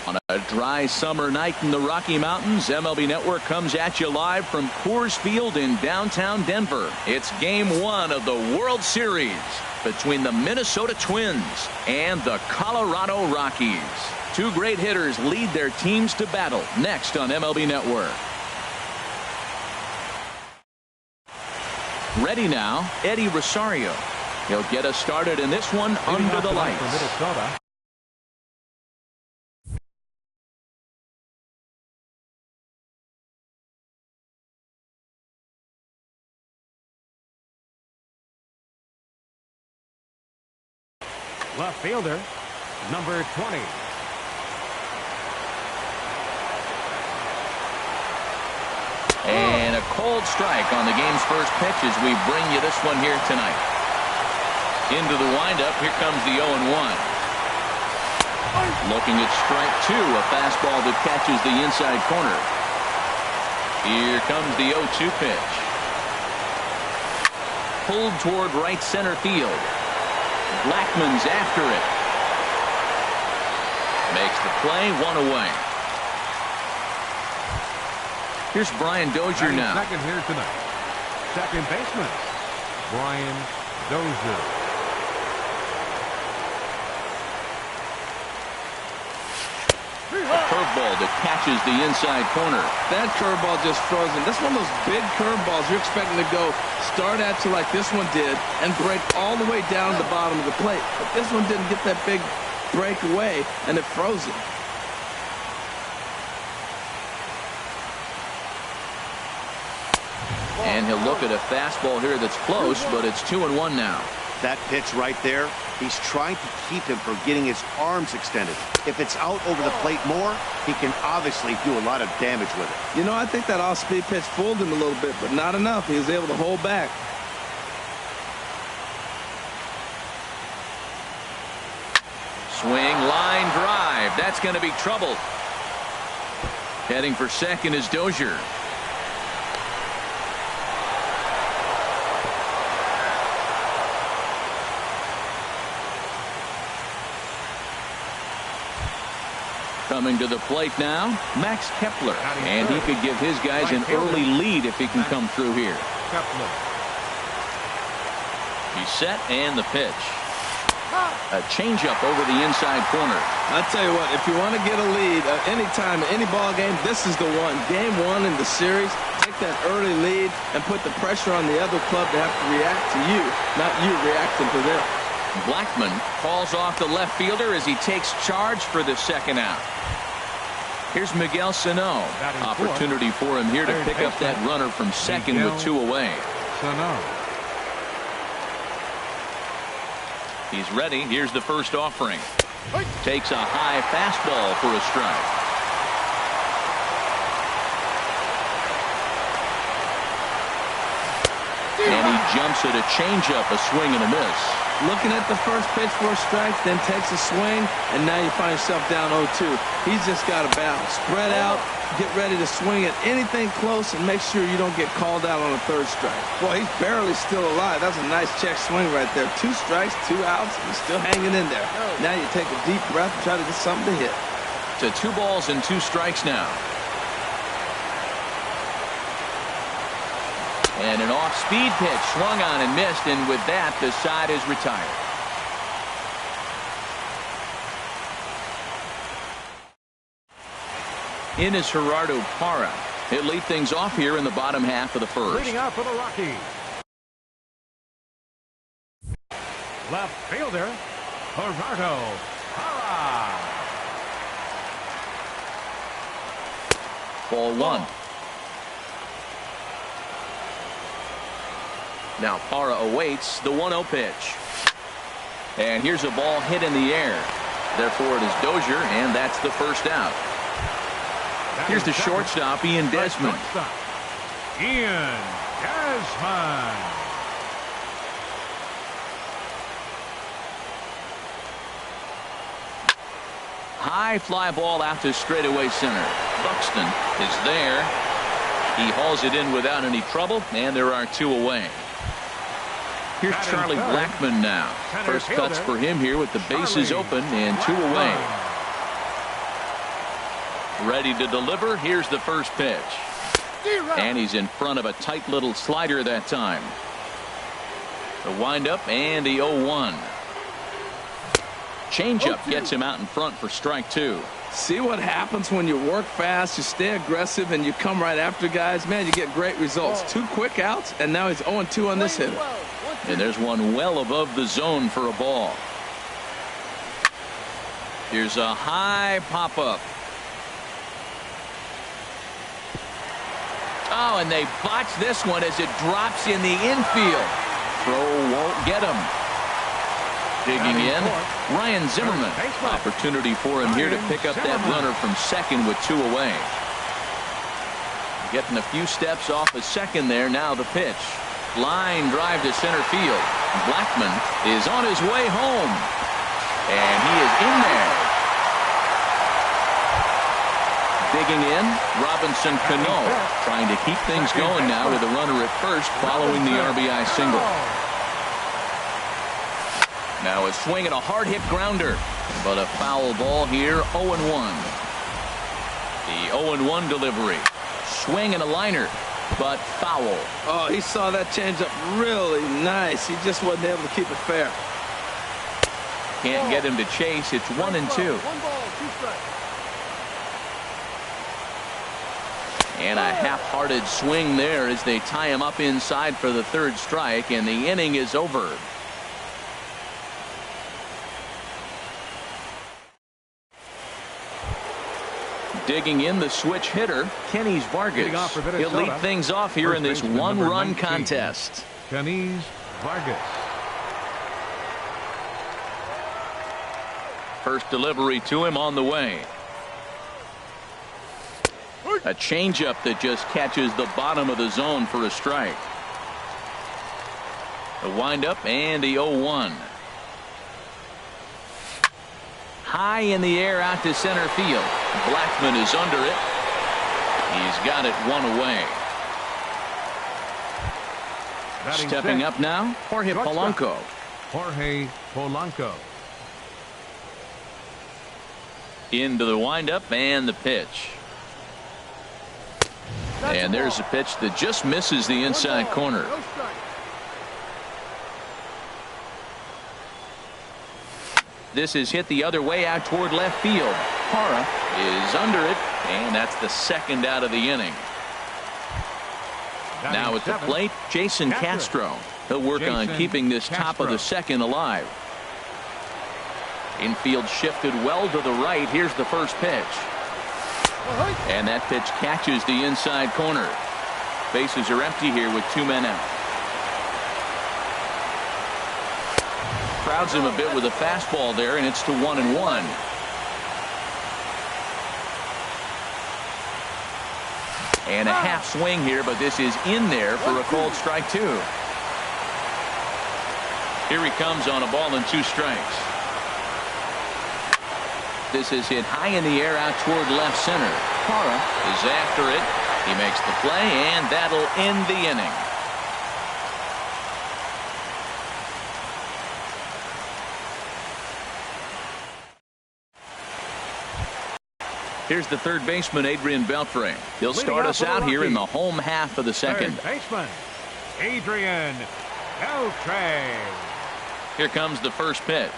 On a dry summer night in the Rocky Mountains, MLB Network comes at you live from Coors Field in downtown Denver. It's Game 1 of the World Series between the Minnesota Twins and the Colorado Rockies. Two great hitters lead their teams to battle next on MLB Network. Ready now, Eddie Rosario. He'll get us started in this one under the lights. Left fielder, number 20. And a cold strike on the game's first pitch as we bring you this one here tonight. Into the windup, here comes the 0-1. Looking at strike 2, a fastball that catches the inside corner. Here comes the 0-2 pitch. Pulled toward right center field. Blackman's after it. Makes the play, one away. Here's Brian Dozier now. Second here tonight. Second baseman, Brian Dozier. A curveball that catches the inside corner. That curveball just frozen. That's one of those big curveballs you're expecting to go start at you like this one did and break all the way down to the bottom of the plate. But this one didn't get that big break away, and it froze it. And he'll look at a fastball here that's close, but it's 2-1 now. That pitch right there, he's trying to keep him from getting his arms extended. If it's out over the plate more, he can obviously do a lot of damage with it. You know, I think that off-speed pitch fooled him a little bit, but not enough. He was able to hold back. Swing, line drive. That's going to be trouble. Heading for second is Dozier. Coming to the plate now, Max Kepler. And he could give his guys an early lead if he can come through here. He's set and the pitch. A changeup over the inside corner. I'll tell you what, if you want to get a lead anytime, any ball game, this is the one. Game 1 in the series, take that early lead and put the pressure on the other club to have to react to you, not you reacting to them. Blackman calls off the left fielder as he takes charge for the second out. Here's Miguel Sano. Opportunity for him here to pick up that runner from second with 2 away. He's ready. Here's the first offering. Takes a high fastball for a strike. And he jumps at a changeup, a swing and a miss. Looking at the first pitch for a strike, then takes a swing, and now you find yourself down 0-2. He's just got to balance. Spread out, get ready to swing at anything close, and make sure you don't get called out on a third strike. Boy, he's barely still alive. That's a nice check swing right there. 2 strikes, 2 outs, and he's still hanging in there. Now you take a deep breath and try to get something to hit. To 2 balls and 2 strikes now. And an off-speed pitch swung on and missed, and with that, the side is retired. In is Gerardo Parra. He'll lead things off here in the bottom half of the first. Leading out for the Rockies. Left fielder, Gerardo Parra. Ball 1. Now Parra awaits the 1-0 pitch. And here's a ball hit in the air. Therefore it is Dozier, and that's the first out. Here's the shortstop, Ian Desmond. Ian Desmond. High fly ball out to straightaway center. Buxton is there. He hauls it in without any trouble, and there are 2 away. Here's Charlie Blackman now. First cuts for him here with the bases open and 2 away. Ready to deliver. Here's the first pitch. And he's in front of a tight little slider that time. The windup and the 0-1. Changeup gets him out in front for strike two. See what happens when you work fast, you stay aggressive, and you come right after guys. Man, you get great results. 2 quick outs, and now he's 0-2 on this hitter. And there's one well above the zone for a ball. Here's a high pop-up. Oh, and they botch this one as it drops in the infield. Throw won't get him. Digging in, Ryan Zimmerman. Opportunity for him here to pick up that runner from second with 2 away. Getting a few steps off of second there. Now the pitch. Line drive to center field. Blackman is on his way home. And he is in there. Digging in, Robinson Cano. Trying to keep things going now with a runner at first following the RBI single. Now a swing and a hard hit grounder, but a foul ball here. 0-1. The 0-1 delivery. Swing and a liner, but foul. Oh, he saw that changeup really nice. He just wasn't able to keep it fair. Can't get him to chase. It's 1-2. 1 ball, 2 strikes. And a half-hearted swing there as they tie him up inside for the 3rd strike, and the inning is over. Digging in, the switch hitter, Kenny's Vargas. He'll lead things off here in this 1-run contest. Kenny's Vargas. First delivery to him on the way. A changeup that just catches the bottom of the zone for a strike. The windup and the 0-1. High in the air out to center field. Blackman is under it. He's got it 1 away. Stepping up now, Jorge Polanco. Jorge Polanco. Into the windup and the pitch. And there's a pitch that just misses the inside corner. This is hit the other way out toward left field. Parra is under it, and that's the 2nd out of the inning. Now at the plate, Jason Castro. He'll work on keeping this top of the 2nd alive. Infield shifted well to the right. Here's the first pitch. And that pitch catches the inside corner. Bases are empty here with 2 men out. Crowds him a bit with a fastball there, and it's to 1-1. And a half swing here, but this is in there for a called strike 2. Here he comes on a ball and 2 strikes. This is hit high in the air out toward left center. Parra is after it. He makes the play, and that'll end the inning. Here's the 3rd baseman, Adrian Beltre. He'll start us out here in the home half of the 2nd. 3rd baseman, Adrian Beltre. Here comes the first pitch.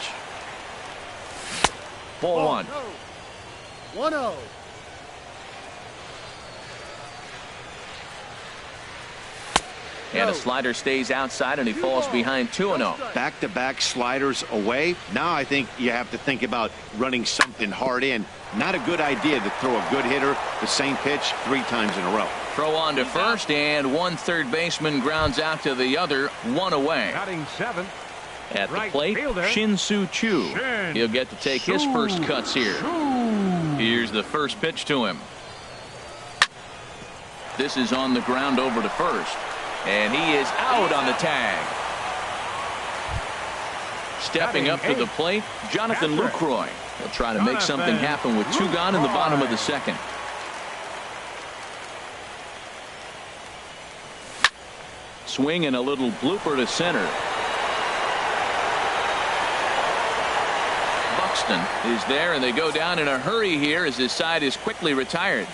Ball 1. 1-0. And a slider stays outside, and he falls behind 2-0. Back-to-back sliders away. Now I think you have to think about running something hard in. Not a good idea to throw a good hitter the same pitch 3 times in a row. Throw on to first, and one 3rd baseman grounds out to the other. 1 away. Batting 7th. At the plate, Shin-Soo Choo. He'll get to take his first cuts here. Here's the first pitch to him. This is on the ground over to first. And he is out on the tag. Stepping up to the plate, Jonathan Lucroy. He'll try to make something happen with 2 gone in the bottom of the 2nd. Swing and a little blooper to center. Buxton is there, and they go down in a hurry here as his side is quickly retired.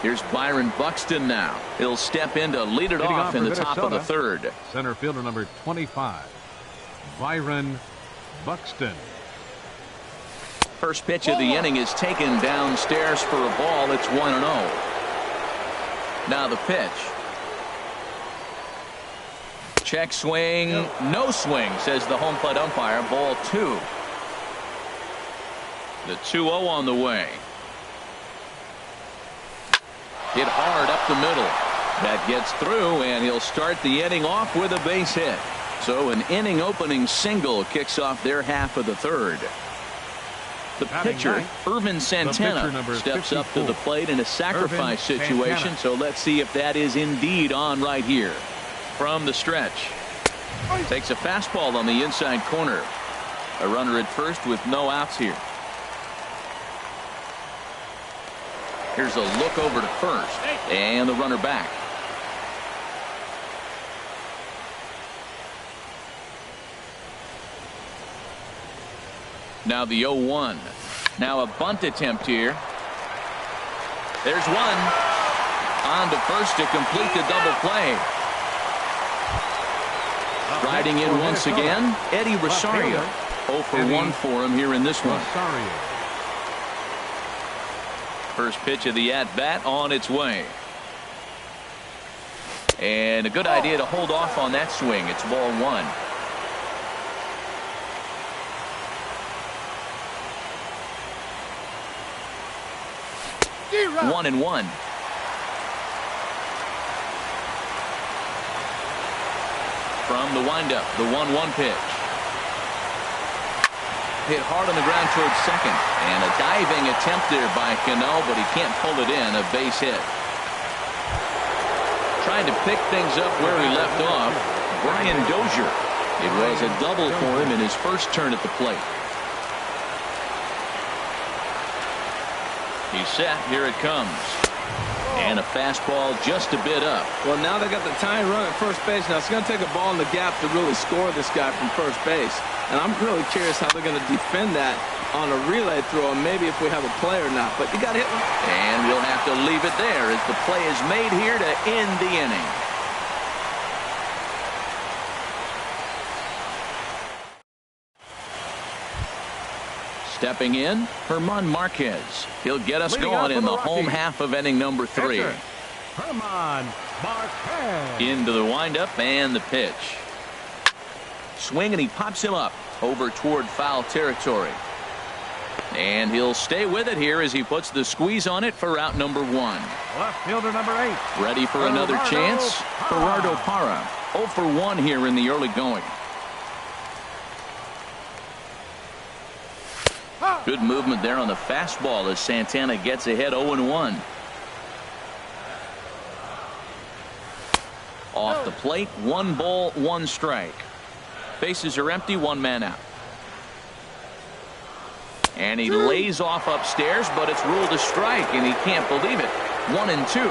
Here's Byron Buxton now. He'll step in to lead it off in the top of the third. Center fielder number 25, Byron Buxton. First pitch of the inning is taken downstairs for a ball. It's 1-0. Now the pitch. Check swing. No swing, says the home plate umpire. Ball 2. The 2-0 on the way. Hit hard up the middle. That gets through, and he'll start the inning off with a base hit. So an inning opening single kicks off their half of the third. The pitcher, Irvin Santana, steps up to the plate in a sacrifice situation. So let's see if that is indeed on right here. From the stretch. Takes a fastball on the inside corner. A runner at first with no outs here. Here's a look over to first. And the runner back. Now the 0-1. Now a bunt attempt here. There's one. On to first to complete the double play. Riding in once again, Eddie Rosario. 0 for 1 for him here in this one. First pitch of the at-bat on its way. And a good idea to hold off on that swing. It's ball 1. 1-1. From the windup, the 1-1 pitch. Hit hard on the ground towards second. And a diving attempt there by Cano, but he can't pull it in. A base hit. Trying to pick things up where he left off, Brian Dozier. It was a double for him in his first turn at the plate. He's set. Here it comes. And a fastball just a bit up. Well, now they got the tying run at first base. Now it's going to take a ball in the gap to really score this guy from first base. And I'm really curious how they're going to defend that on a relay throw, and maybe if we have a play or not. But you got to hit one. And we'll have to leave it there as the play is made here to end the inning. Stepping in, Herman Marquez. He'll get us going in the home half of inning number 3. Herman Marquez. Into the windup and the pitch. Swing, and he pops him up over toward foul territory. And he'll stay with it here as he puts the squeeze on it for out number 1. Left fielder number 8. Ready for another chance. Gerardo Parra. 0 for 1 here in the early going. Good movement there on the fastball as Santana gets ahead 0-1. Off the plate, 1 ball, 1 strike. Bases are empty, 1 man out. And he lays off upstairs, but it's ruled a strike, and he can't believe it. 1-2.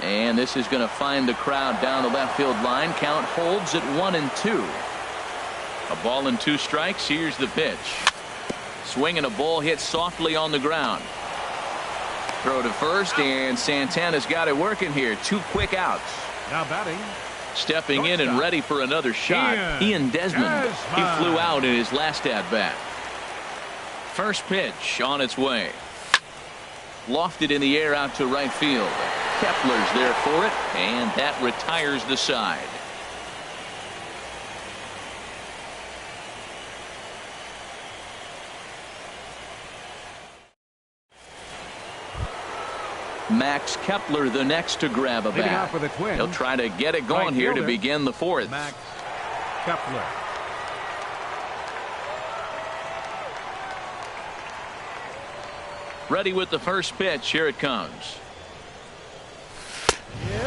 And this is going to find the crowd down the left field line. Count holds at 1-2. A ball and 2 strikes. Here's the pitch. Swing and a ball hit softly on the ground. Throw to first, and Santana's got it working here. 2 quick outs. Now batting. Stepping in and ready for another shot. Ian Desmond. He flew out in his last at-bat. First pitch on its way. Lofted in the air out to right field. Kepler's there for it, and that retires the side. Max Kepler the next to grab a bat. He'll try to get it going here to begin the 4th. Max Kepler. Ready with the first pitch. Here it comes.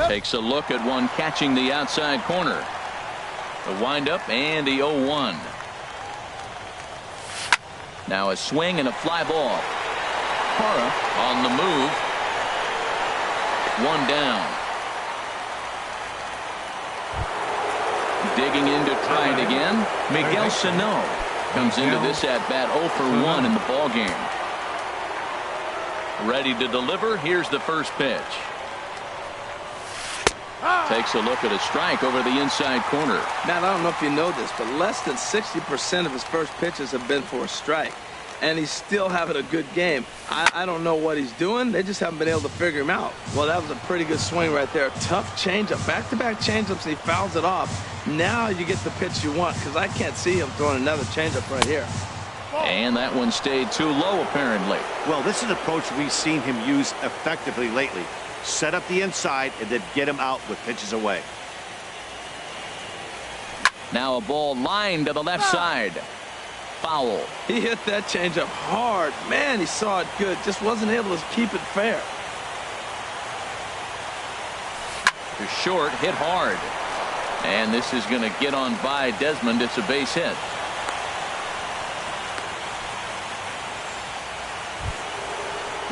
Takes a look at one catching the outside corner. The windup and the 0-1. Now a swing and a fly ball. Parra on the move. One down. Digging in to try it again. Miguel Sano comes into this at-bat 0 for 1 in the ballgame. Ready to deliver. Here's the first pitch. Takes a look at a strike over the inside corner. Matt, I don't know if you know this, but less than 60% of his first pitches have been for a strike. And he's still having a good game. I don't know what he's doing. They just haven't been able to figure him out. Well, that was a pretty good swing right there. Tough changeup. Back-to-back changeups, and he fouls it off. Now you get the pitch you want, because I can't see him throwing another changeup right here. And that one stayed too low, apparently. Well, this is an approach we've seen him use effectively lately. Set up the inside and then get him out with pitches away. Now a ball lined to the left side. Foul. He hit that changeup hard. Man, he saw it good. Just wasn't able to keep it fair. To short, hit hard. And this is going to get on by Desmond. It's a base hit.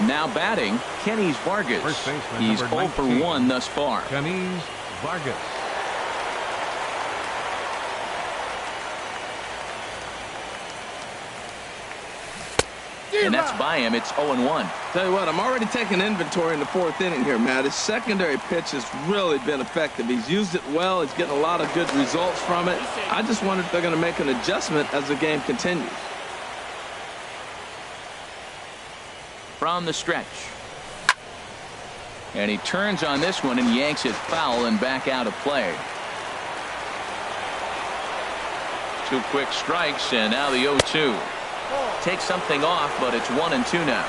Now batting, Kenny Vargas. He's 0 for 1 thus far. Kenny Vargas. And that's by him. It's 0-1. Tell you what, I'm already taking inventory in the fourth inning here, Matt. His secondary pitch has really been effective. He's used it well. He's getting a lot of good results from it. I just wonder if they're going to make an adjustment as the game continues. From the stretch. And he turns on this one and yanks it foul and back out of play. 2 quick strikes, and now the 0-2. Takes something off, but it's 1-2 now.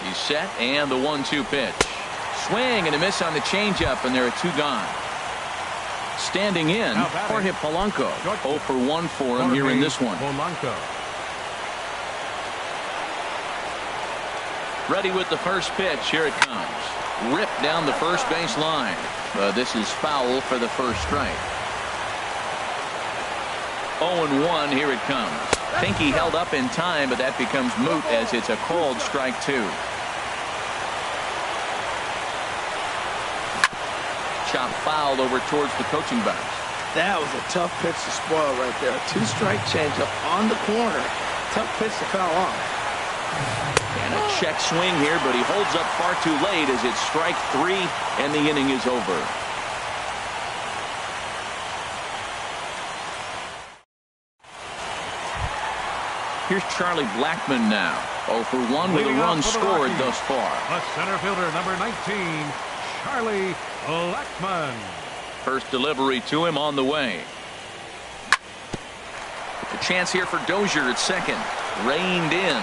He's set, and the 1-2 pitch. Swing and a miss on the changeup, and there are 2 gone. Standing in, Jorge Polanco. 0 for 1 for him here in this one. Polanco. Ready with the first pitch. Here it comes. Ripped down the first base line. But this is foul for the first strike. 0-1. Here it comes. Think he held up in time, but that becomes moot as it's a called strike 2. Chop fouled over towards the coaching box. That was a tough pitch to spoil right there. 2-strike changeup on the corner. Tough pitch to foul off. And a check swing here, but he holds up far too late as it's strike 3 and the inning is over. Here's Charlie Blackmon now. 0 for 1 with a run scored thus far. The center fielder, number 19, Charlie Blackmon. First delivery to him on the way. A chance here for Dozier at second. Reined in.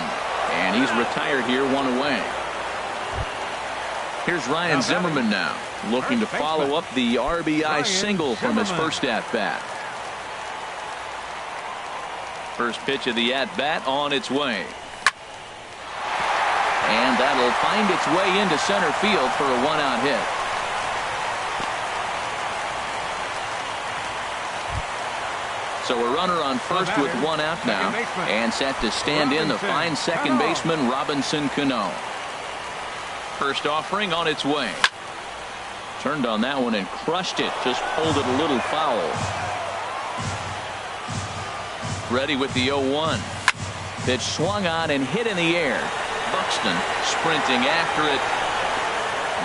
And he's retired here, 1 away. Here's Ryan Zimmerman now, looking to follow up the RBI single from his first at-bat. First pitch of the at-bat on its way. And that'll find its way into center field for a 1-out hit. So a runner on first with 1 out now, and set to stand in the fine second baseman Robinson Cano. First offering on its way. Turned on that one and crushed it. Just pulled it a little foul. Ready with the 0-1. Pitch swung on and hit in the air. Buxton sprinting after it.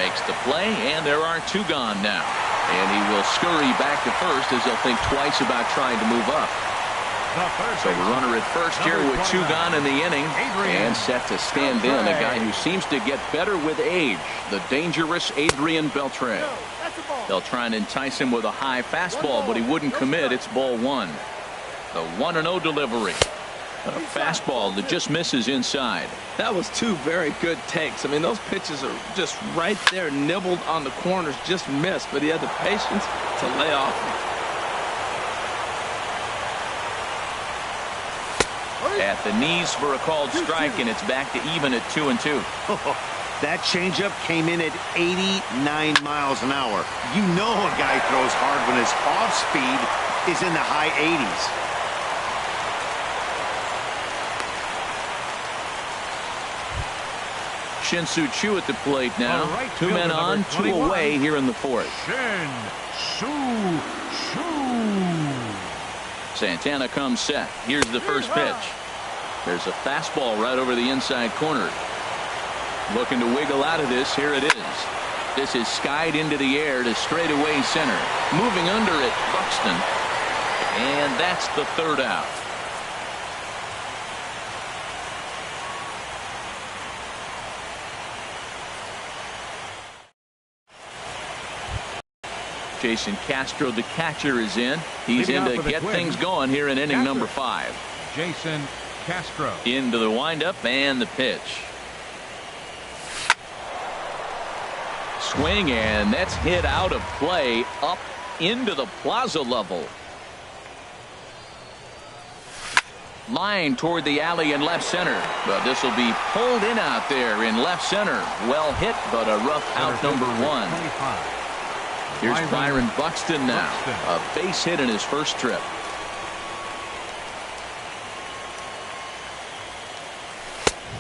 Makes the play, and there are 2 gone now. And he will scurry back to first as he'll think twice about trying to move up. So the runner at first here with 2 gone in the inning, and set to stand in a guy who seems to get better with age, the dangerous Adrian Beltre. They'll try and entice him with a high fastball, but he wouldn't commit. It's ball 1. The 1-0 delivery. A fastball that just misses inside. That was 2 very good takes. I mean, those pitches are just right there, nibbled on the corners, just missed, but he had the patience to lay off them. At the knees for a called strike, and it's back to even at 2-2. That changeup came in at 89 miles an hour. You know a guy throws hard when his off speed is in the high 80s. Shin-Soo Choo at the plate now. Right 2 men fielder, on, number 2 21. away here in the 4th. Shin-Soo Choo. Santana comes set. Here's the first pitch. There's a fastball right over the inside corner. Looking to wiggle out of this. Here it is. This is skied into the air to straightaway center. Moving under it, Buxton. And that's the 3rd out. Jason Castro, the catcher, is in. He's in to get things going here in inning number 5. Jason Castro. Into the windup and the pitch. Swing, and that's hit out of play up into the plaza level. Line toward the alley in left center, but this will be pulled in out there in left center. Well hit, but a rough out number 1. Here's Byron Buxton now. A base hit in his first trip.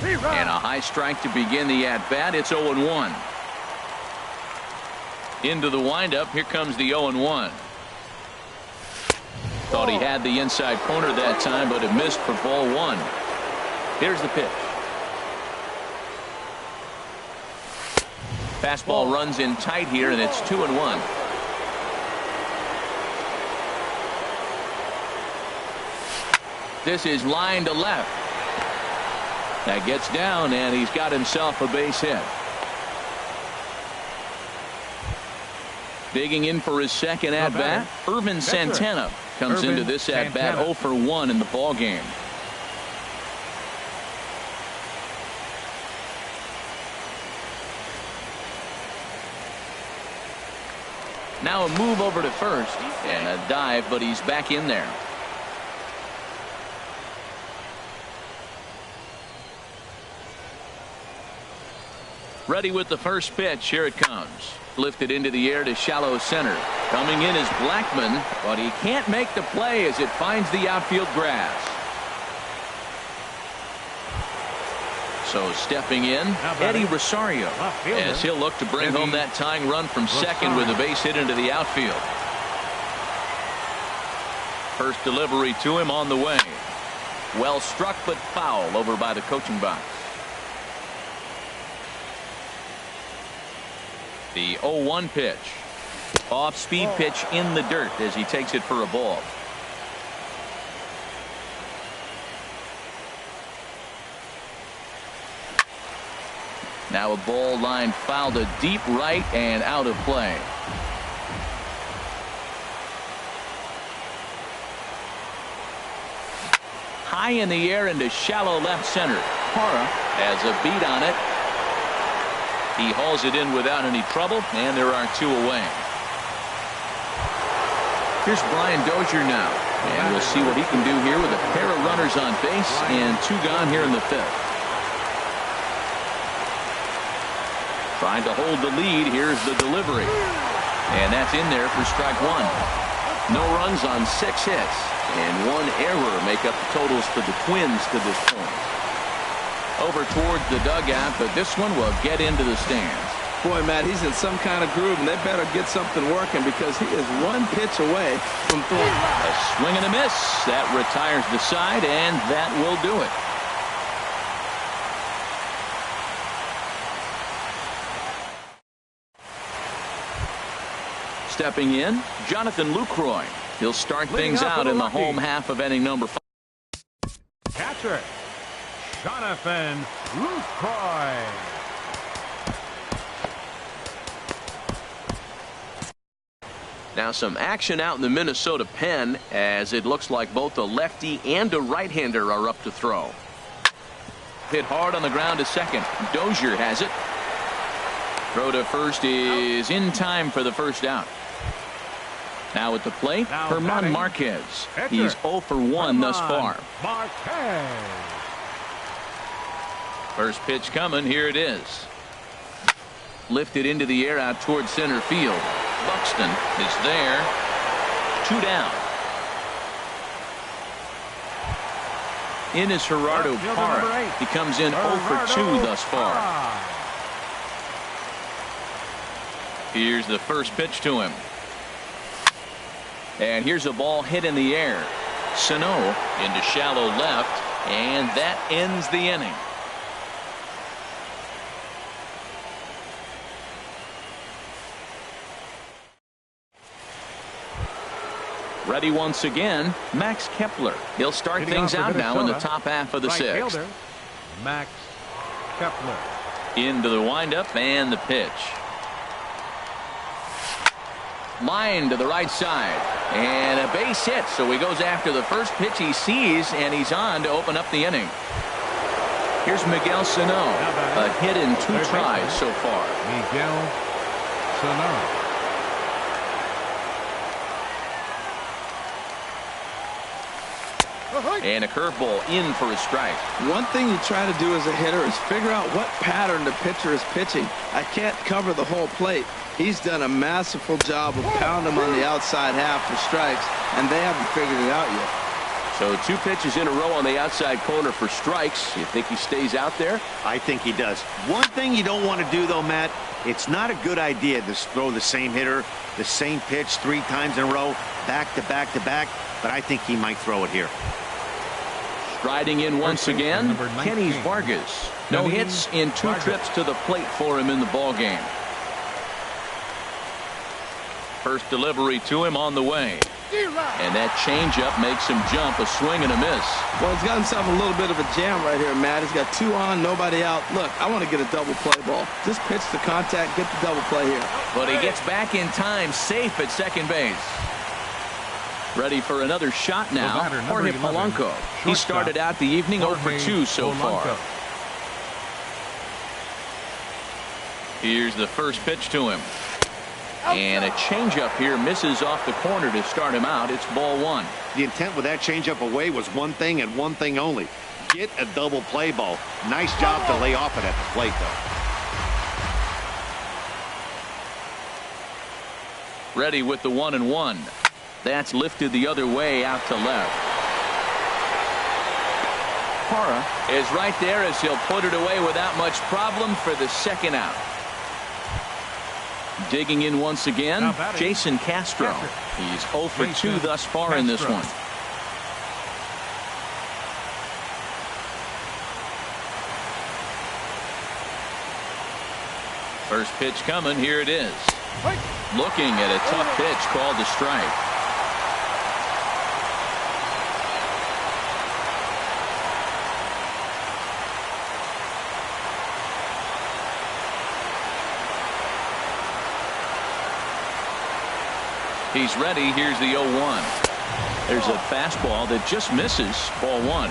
And a high strike to begin the at-bat. It's 0-1. Into the windup. Here comes the 0-1. Thought he had the inside corner that time, but it missed for ball 1. Here's the pitch. Fastball runs in tight here, and it's 2-1. This is line to left. That gets down, and he's got himself a base hit. Digging in for his second at-bat, Irvin Santana comes into this at-bat 0 for 1 in the ballgame. Now a move over to first, and a dive, but he's back in there. Ready with the first pitch. Here it comes. Lifted into the air to shallow center. Coming in is Blackman, but he can't make the play as it finds the outfield grass. So stepping in, Eddie Rosario, as he'll look to bring home that tying run from second with a base hit into the outfield. First delivery to him on the way. Well struck, but foul over by the coaching box. The 0-1 pitch. Off-speed pitch in the dirt as he takes it for a ball. Now a ball line foul to deep right and out of play. High in the air into shallow left center. Hara has a beat on it. He hauls it in without any trouble, and there are 2 away. Here's Brian Dozier now, and we'll see what he can do here with a pair of runners on base and 2 gone here in the 5th. Trying to hold the lead. Here's the delivery, and that's in there for strike 1. No runs on 6 hits, and 1 error make up the totals for the Twins to this point. Over towards the dugout, but this one will get into the stands. Boy, Matt, he's in some kind of groove, and they better get something working because he is 1 pitch away from throwing. A swing and a miss. That retires the side, and that will do it. Stepping in, Jonathan Lucroy. He'll start things out in the home half of inning number 5. Catcher, Jonathan Lucroy. Now some action out in the Minnesota pen as it looks like both a lefty and a right-hander are up to throw. Hit hard on the ground to second. Dozier has it. Throw to first is in time for the first out. Now at the plate, Herman Marquez. He's 0 for 1 thus far. Marquez. First pitch coming. Here it is. Lifted into the air out towards center field. Buxton is there. 2 down. In is Gerardo Parra. He comes in 0 for 2 thus far. Here's the first pitch to him. And here's a ball hit in the air. Sano into shallow left, and that ends the inning. Ready once again, Max Kepler. He'll start things out now in the top half of the sixth. Max Kepler. Into the windup and the pitch. Line to the right side. And a base hit, so he goes after the first pitch he sees, and he's on to open up the inning. Here's Miguel Sano. A hit in 2 tries so far. Miguel Sano. And a curveball in for a strike. One thing you try to do as a hitter is figure out what pattern the pitcher is pitching. I can't cover the whole plate. He's done a masterful job of pounding him on the outside half for strikes, and they haven't figured it out yet. So 2 pitches in a row on the outside corner for strikes. You think he stays out there? I think he does. One thing you don't want to do, though, Matt, it's not a good idea to throw the same hitter, the same pitch 3 times in a row, back to back to back, but I think he might throw it here. Striding in once again, Kenny Vargas. No hits in 2 trips to the plate for him in the ball game. First delivery to him on the way. And that changeup makes him jump, a swing and a miss. Well, he's got himself a little bit of a jam right here, Matt. He's got 2 on, nobody out. Look, I want to get a double play ball. Just pitch the contact, get the double play here. But he gets back in time, safe at second base. Ready for another shot now, Jorge Polanco. He started out the evening 0 for 2 so far. Here's the first pitch to him. And a changeup here misses off the corner to start him out. It's ball 1. The intent with that changeup away was one thing and one thing only. Get a double play ball. Nice job to lay off it at the plate, though. Ready with the 1-1. That's lifted the other way out to left. Parra is right there as he'll put it away without much problem for the second out. Digging in once again, Jason Castro. He's 0 for 2 thus far in this one. First pitch coming. Here it is. Looking at a tough pitch called a strike. He's ready. Here's the 0-1. There's a fastball that just misses. Ball 1.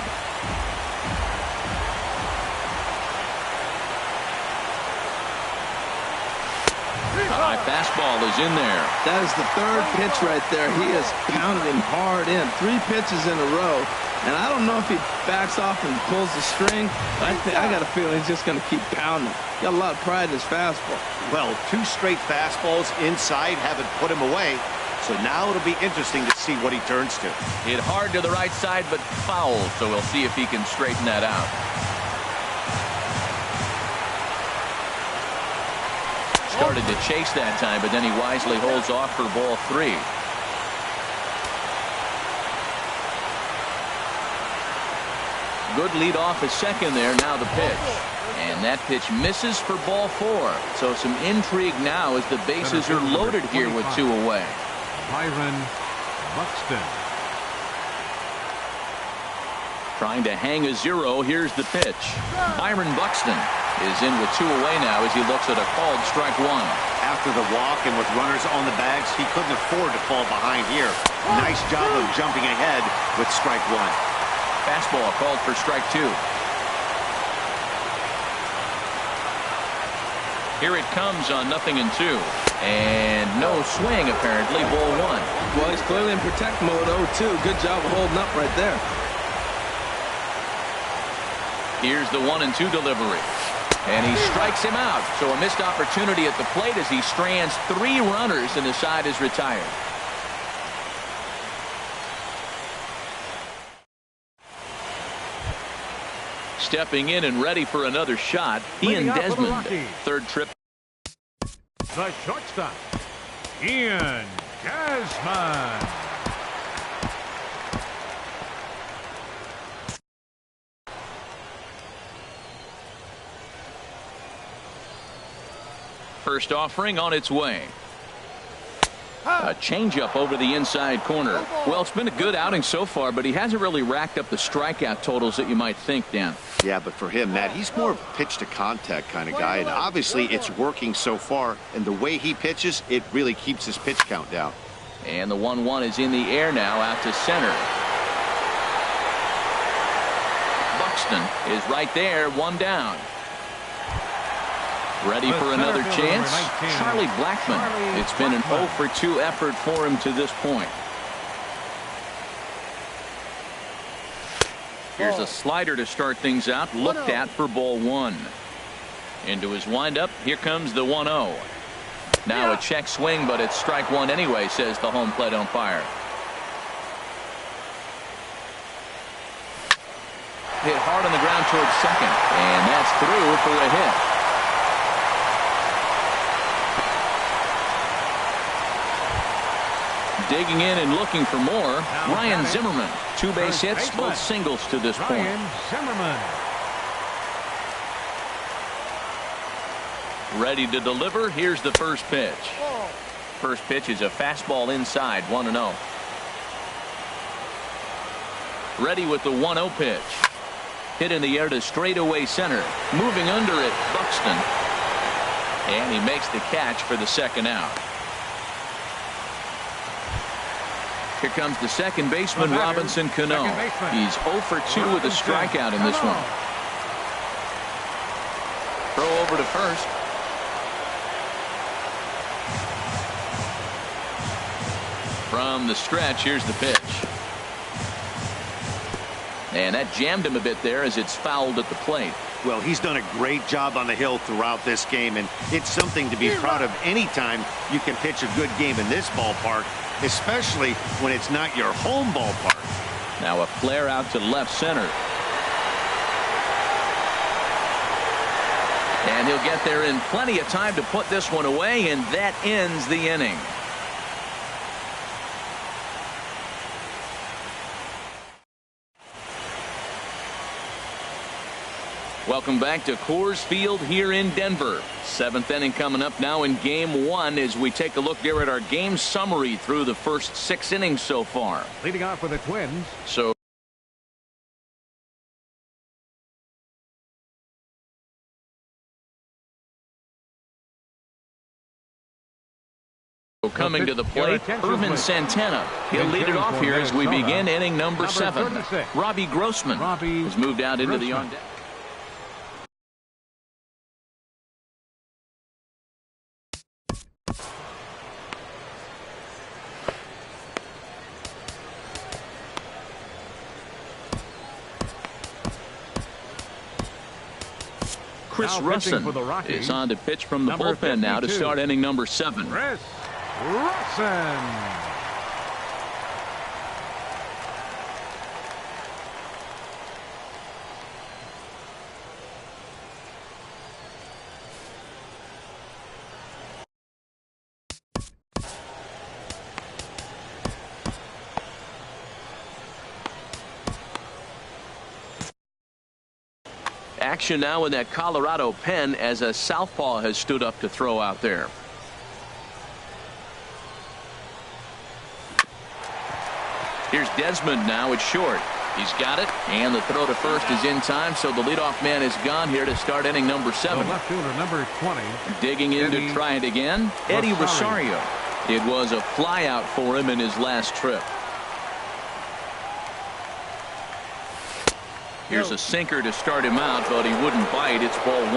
High fastball is in there. That is the 3rd pitch right there. He has pounded him hard in. 3 pitches in a row. And I don't know if he backs off and pulls the string. I got a feeling he's just going to keep pounding. Got a lot of pride in his fastball. Well, 2 straight fastballs inside haven't put him away. So now it'll be interesting to see what he turns to. Hit hard to the right side, but foul. So we'll see if he can straighten that out. Started to chase that time, but then he wisely holds off for ball 3. Good lead off at second there. Now the pitch. And that pitch misses for ball 4. So some intrigue now as the bases are loaded here with 2 away. Byron Buxton. Trying to hang a 0. Here's the pitch. Byron Buxton is in with 2 away now as he looks at a called strike 1. After the walk and with runners on the bags, he couldn't afford to fall behind here. Nice job of jumping ahead with strike 1. Fastball called for strike 2. Here it comes on 0-2. And no swing, apparently. Ball 1. Well, he's clearly in protect mode. 0-2. Good job of holding up right there. Here's the 1-2 delivery. And he strikes him out. So a missed opportunity at the plate as he strands 3 runners and the side is retired. Stepping in and ready for another shot, Ian Desmond. 3rd trip. The shortstop, Ian Gasman. First offering on its way. A changeup over the inside corner. Well, it's been a good outing so far, but he hasn't really racked up the strikeout totals that you might think, Dan. Yeah, but for him, Matt, he's more of a pitch-to-contact kind of guy, and obviously it's working so far, and the way he pitches, it really keeps his pitch count down. And the 1-1 is in the air now out to center. Buxton is right there, one down. Ready for another chance? Charlie Blackmon. It's been an 0 for 2 effort for him to this point. Here's a slider to start things out. Looked at for ball 1. Into his windup. Here comes the 1-0. Now a check swing, but it's strike 1 anyway, says the home plate umpire. Hit hard on the ground towards second, and that's through for a hit. Digging in and looking for more, Ryan Zimmerman. 2 base hits, both singles to this point. Ryan Zimmerman. Ready to deliver. Here's the first pitch. First pitch is a fastball inside, 1-0. Ready with the 1-0 pitch. Hit in the air to straightaway center. Moving under it, Buxton. And he makes the catch for the second out. Here comes the second baseman, Robinson Cano. He's 0 for 2 with a strikeout in this one. Throw over to first. From the stretch, here's the pitch. And that jammed him a bit there as it's fouled at the plate. Well, he's done a great job on the hill throughout this game, and it's something to be proud of anytime you can pitch a good game in this ballpark, especially when it's not your home ballpark. Now a flare out to left center. And he'll get there in plenty of time to put this one away, and that ends the inning. Welcome back to Coors Field here in Denver. 7th inning coming up now in game 1 as we take a look here at our game summary through the first 6 innings so far. Leading off for the Twins. So coming to the plate, Irvin Santana. He'll lead it off here as we begin inning number 7. Robbie Grossman has moved out into the on deck. Chris Russin is on to pitch from the bullpen now to start inning number 7. Chris Russin. Action now in that Colorado pen as a southpaw has stood up to throw out there. Here's Desmond now at short. He's got it, and the throw to first is in time, so the leadoff man is gone here to start inning number 7. The left fielder, number 20. Digging in to try it again, Eddie Rosario. It was a fly out for him in his last trip. Here's a sinker to start him out, but he wouldn't bite. It's ball 1.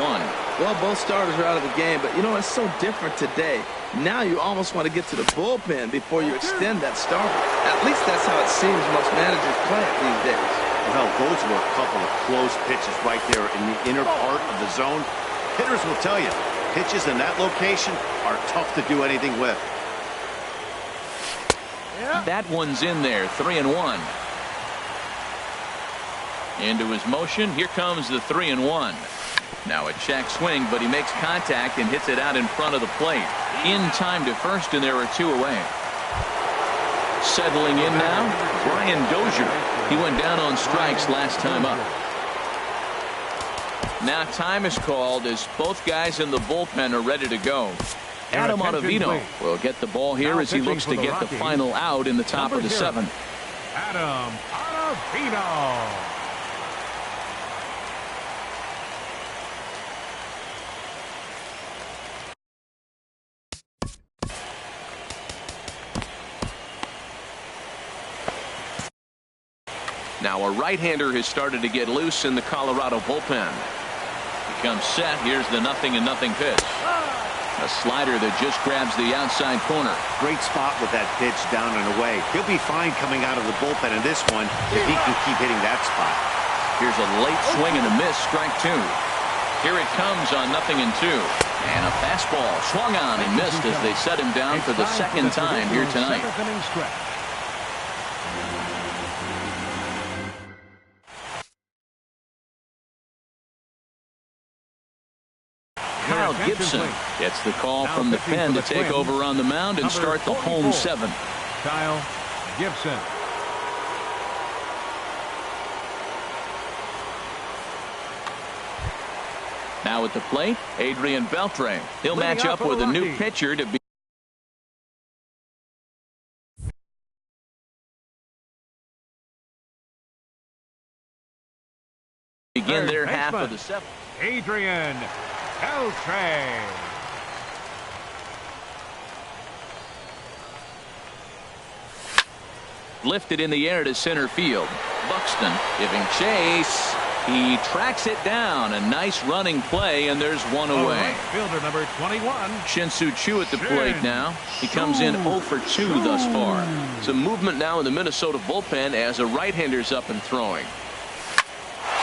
Well, both starters are out of the game, but you know, it's so different today. Now you almost want to get to the bullpen before you extend that starter. At least that's how it seems most managers play it these days. Well, those were a couple of close pitches right there in the inner part of the zone. Hitters will tell you, pitches in that location are tough to do anything with. That one's in there, 3-1. Into his motion. Here comes the 3-1. Now a check swing, but he makes contact and hits it out in front of the plate. In time to first, and there are 2 away. Settling in now, Brian Dozier. He went down on strikes last time up. Now time is called as both guys in the bullpen are ready to go. Adam Ottavino will get the ball here as he looks to get the final out in the top of the 7th. Adam Ottavino. Now a right-hander has started to get loose in the Colorado bullpen. He comes set. Here's the 0-0 pitch. A slider that just grabs the outside corner. Great spot with that pitch down and away. He'll be fine coming out of the bullpen in this one if he can keep hitting that spot. Here's a late swing and a miss. Strike 2. Here it comes on 0-2. And a fastball swung on and missed as they set him down for the second time here tonight. Kyle Gibson gets the call from the pen to take over on the mound and start the home 7. Kyle Gibson. Now at the plate, Adrian Beltre. He'll match up with a new pitcher to begin their half of the 7th. Adrian Beltre. Lifted in the air to center field. Buxton giving chase. He tracks it down. A nice running play, and there's 1 away. Right fielder number 21. Shin-Soo Choo at the plate now. He comes in 0 for 2 thus far. Some movement now in the Minnesota bullpen as a right-hander's up and throwing.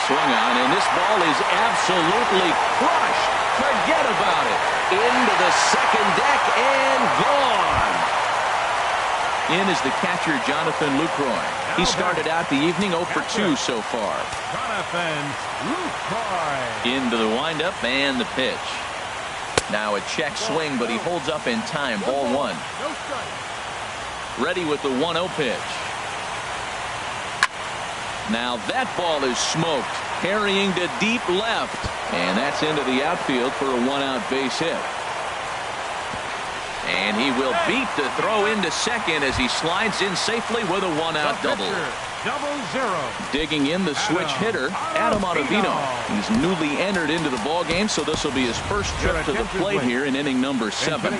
Swing on, and this ball is absolutely crushed. Forget about it. Into the second deck and gone. In is the catcher, Jonathan Lucroy. He started out the evening 0 for 2 so far. Jonathan Lucroy. Into the windup and the pitch. Now a check swing, but he holds up in time. Ball 1. Ready with the 1-0 pitch. Now that ball is smoked, carrying to deep left, and that's into the outfield for a 1-out base hit. And he will beat the throw into second as he slides in safely with a 1-out double. 0-0. Digging in the switch hitter, Adam Ottavino. He's newly entered into the ball game, so this will be his first trip to the plate here in inning number 7.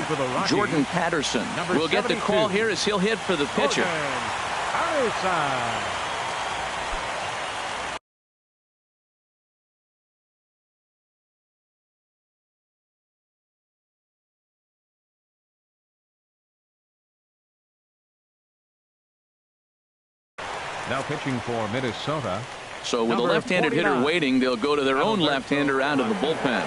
Jordan Patterson will get the call here as he'll hit for the pitcher. Now pitching for Minnesota. So with a left-handed hitter waiting, they'll go to their own left-hander out of the bullpen.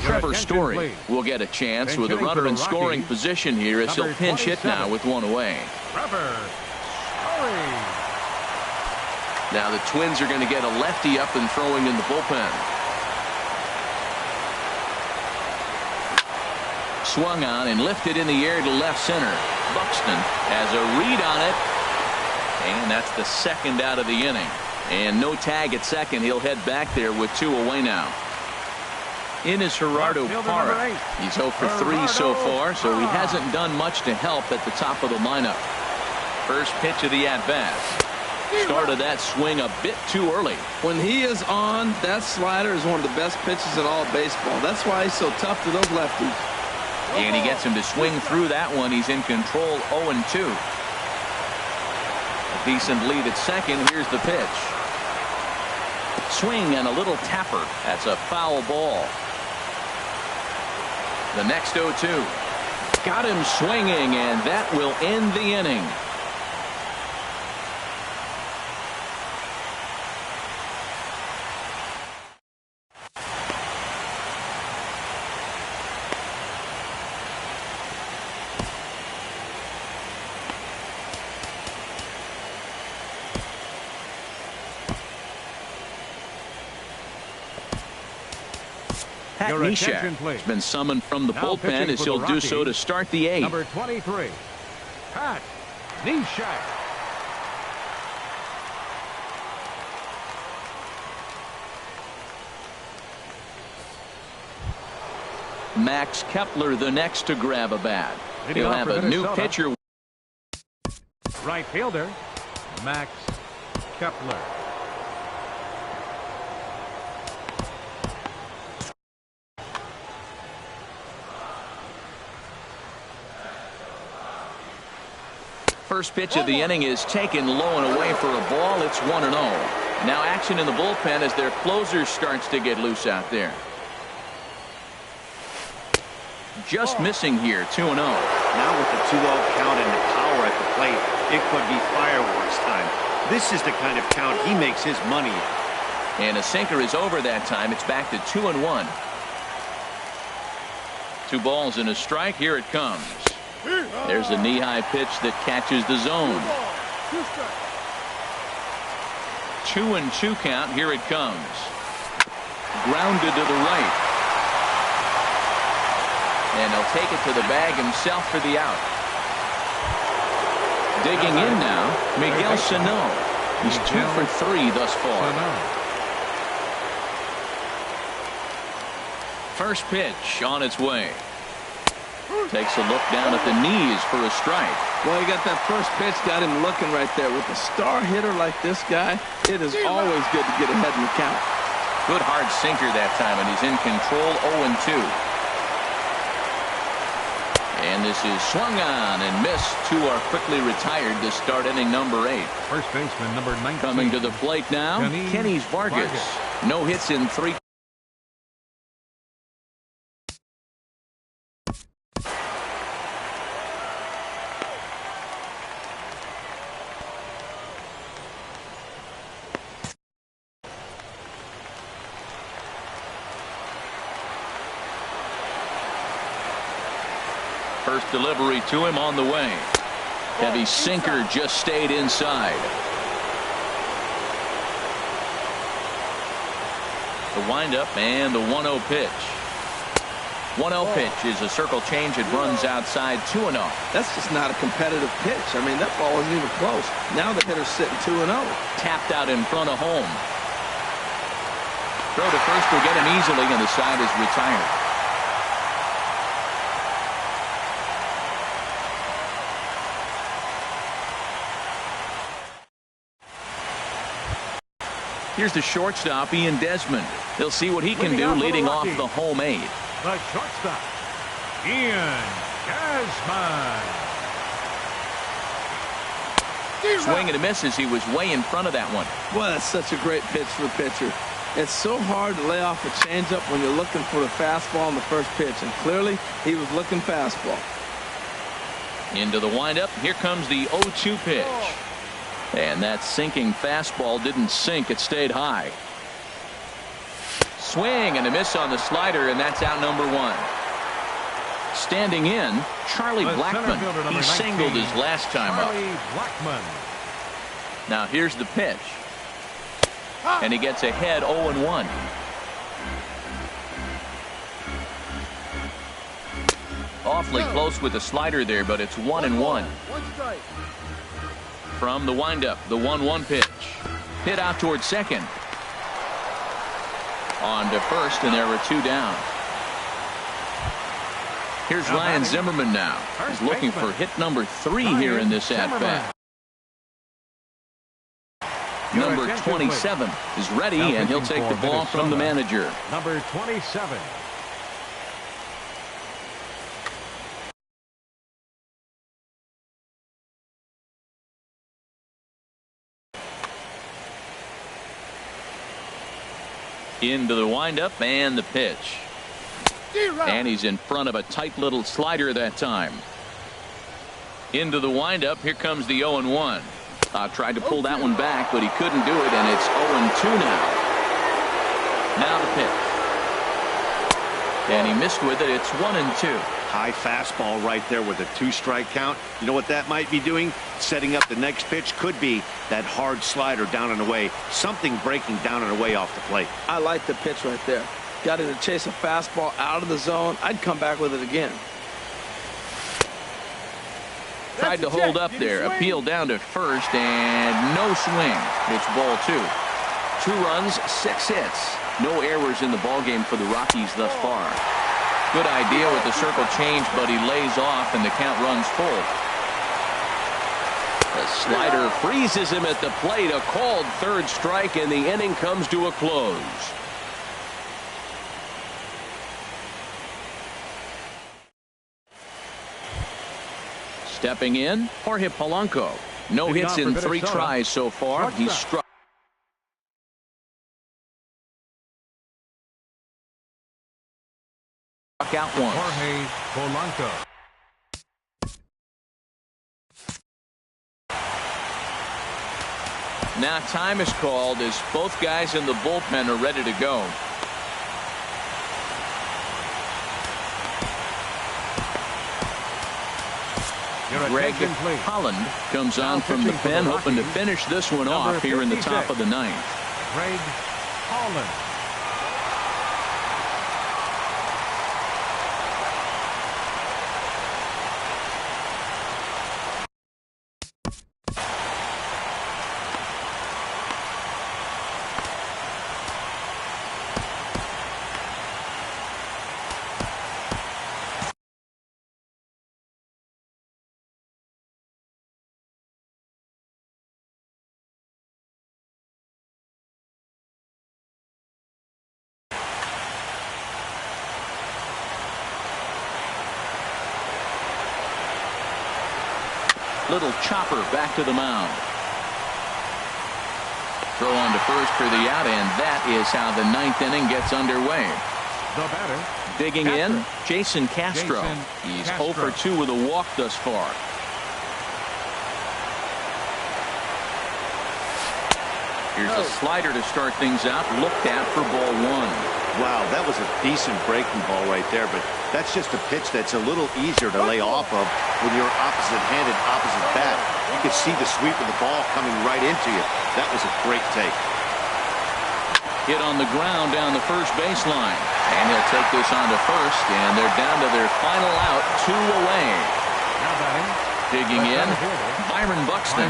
Trevor Story will get a chance with a runner in scoring position here as he'll pinch hit now with 1 away. Trevor Story. Now the Twins are going to get a lefty up and throwing in the bullpen. Swung on and lifted in the air to left center. Buxton has a read on it. And that's the second out of the inning. And no tag at second. He'll head back there with 2 away now. In is Gerardo Parra. He's 0 for 3 so far, so he hasn't done much to help at the top of the lineup. First pitch of the at-bat. Started that swing a bit too early. When he is on, that slider is one of the best pitches in all of baseball. That's why he's so tough to those lefties. And he gets him to swing through that one. He's in control 0-2. A decent lead at second. Here's the pitch. Swing and a little tapper. That's a foul ball. The next 0-2. Got him swinging, and that will end the inning. Pat Your Neshek attention, please. has been summoned from the Now bullpen pitching as for he'll the do so to Rockies, start the eighth. Number 23, Pat Neshek. Max Kepler the next to grab a bat. Leading He'll off have for a new Minnesota. pitcher. Right fielder, Max Kepler. First pitch of the inning is taken low and away for a ball. It's 1-0. Now action in the bullpen as their closer starts to get loose out there. Just missing here, 2-0. Now with the 2-0 count and the power at the plate, it could be fireworks time. This is the kind of count he makes his money in. And a sinker is over that time. It's back to 2-1. 2 balls and a strike. Here it comes. There's a knee-high pitch that catches the zone. 2-2 count. Here it comes. Grounded to the right. And he'll take it to the bag himself for the out. Digging in now, Miguel Sano. He's 2 for 3 thus far. First pitch on its way. Takes a look down at the knees for a strike. Well, he got that first pitch, got him looking right there. With a star hitter like this guy, it is always good to get ahead in the count. Good hard sinker that time, and he's in control. 0-2. And this is swung on and missed. 2 are quickly retired to start inning number 8. First baseman number 19. Coming to the plate now, Kenny Vargas. No hits in 3. First delivery to him on the way. Heavy sinker just stayed inside. The windup and the 1-0 pitch. 1-0 pitch is a circle change. It runs outside 2-0. That's just not a competitive pitch. I mean, that ball wasn't even close. Now the hitter's sitting 2-0. Tapped out in front of home. Throw to first will get him easily, and the side is retired. Here's the shortstop, Ian Desmond. He'll see what he can do leading off the home 8. The shortstop, Ian Desmond. Swing and a miss as he was way in front of that one. Boy, that's such a great pitch for the pitcher. It's so hard to lay off a changeup when you're looking for the fastball on the first pitch, and clearly he was looking fastball. Into the windup. Here comes the 0-2 pitch. And that sinking fastball didn't sink. It stayed high. Swing and a miss on the slider, and that's out number 1. Standing in, Charlie Blackmon. He singled his last time up. Blackmon. Now here's the pitch. And he gets ahead 0-1. Awfully close with the slider there, but it's 1-1. From the windup, the 1-1 pitch. Hit out towards second. On to first, and there were 2 down. Here's Ryan Zimmerman now. He's looking for hit number 3 here in this at-bat. Number 27 is ready, and he'll take the ball from the manager. Number 27. Into the windup and the pitch. And he's in front of a tight little slider that time. Into the windup. Here comes the 0-1. Tried to pull that one back, but he couldn't do it, and it's 0-2 now. Now the pitch. And he missed with it. It's 1-2. High fastball right there with a 2-strike count. You know what that might be doing? Setting up the next pitch. Could be that hard slider down and away. Something breaking down and away off the plate. I like the pitch right there. got him to chase a fastball out of the zone, I'd come back with it again. Tried to hold up there. Appeal down to first, and no swing. It's ball 2. 2 runs, 6 hits. No errors in the ballgame for the Rockies thus far. Good idea with the circle change, but he lays off, and the count runs full. The slider freezes him at the plate. A called third strike, and the inning comes to a close. Stepping in, Jorge Polanco. No hits in 3 tries so far. He's struck out once. Jorge Polanco. Now time is called as both guys in the bullpen are ready to go. Greg Holland comes on from the pen, hoping to finish this one off here in the top of the 9th. Greg Holland. Little chopper back to the mound. Throw on to first for the out, and that is how the 9th inning gets underway. The batter. Digging in, Jason Castro. He's 0 for 2 with a walk thus far. Here's a slider to start things out. Looked at for ball 1. Wow, that was a decent breaking ball right there, but that's just a pitch that's a little easier to lay off of when you're opposite-handed, opposite bat. You could see the sweep of the ball coming right into you. That was a great take. Hit on the ground down the first baseline. And he'll take this on to first, and they're down to their final out, 2 away. Now batting. Digging in, Byron Buxton.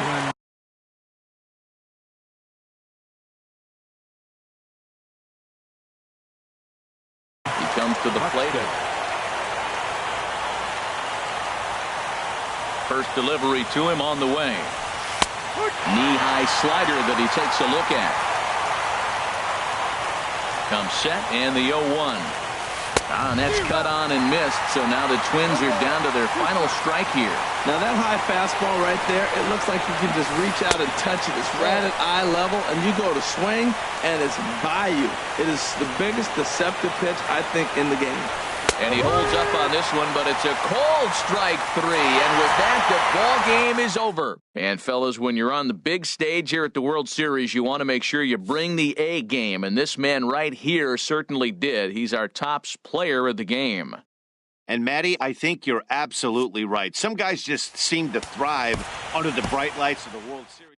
Comes to the plate. First delivery to him on the way. Knee-high slider that he takes a look at. Comes set, and the 0-1. And that's cut on and missed, so now the Twins are down to their final strike here. Now that high fastball right there, it looks like you can just reach out and touch it. It's right at eye level, and you go to swing, and it's by you. It is the biggest deceptive pitch, I think, in the game. And he holds up on this one, but it's a cold strike 3. And with that, the ball game is over. And, fellas, when you're on the big stage here at the World Series, you want to make sure you bring the A game. And this man right here certainly did. He's our top player of the game. And, Matty, I think you're absolutely right. Some guys just seem to thrive under the bright lights of the World Series.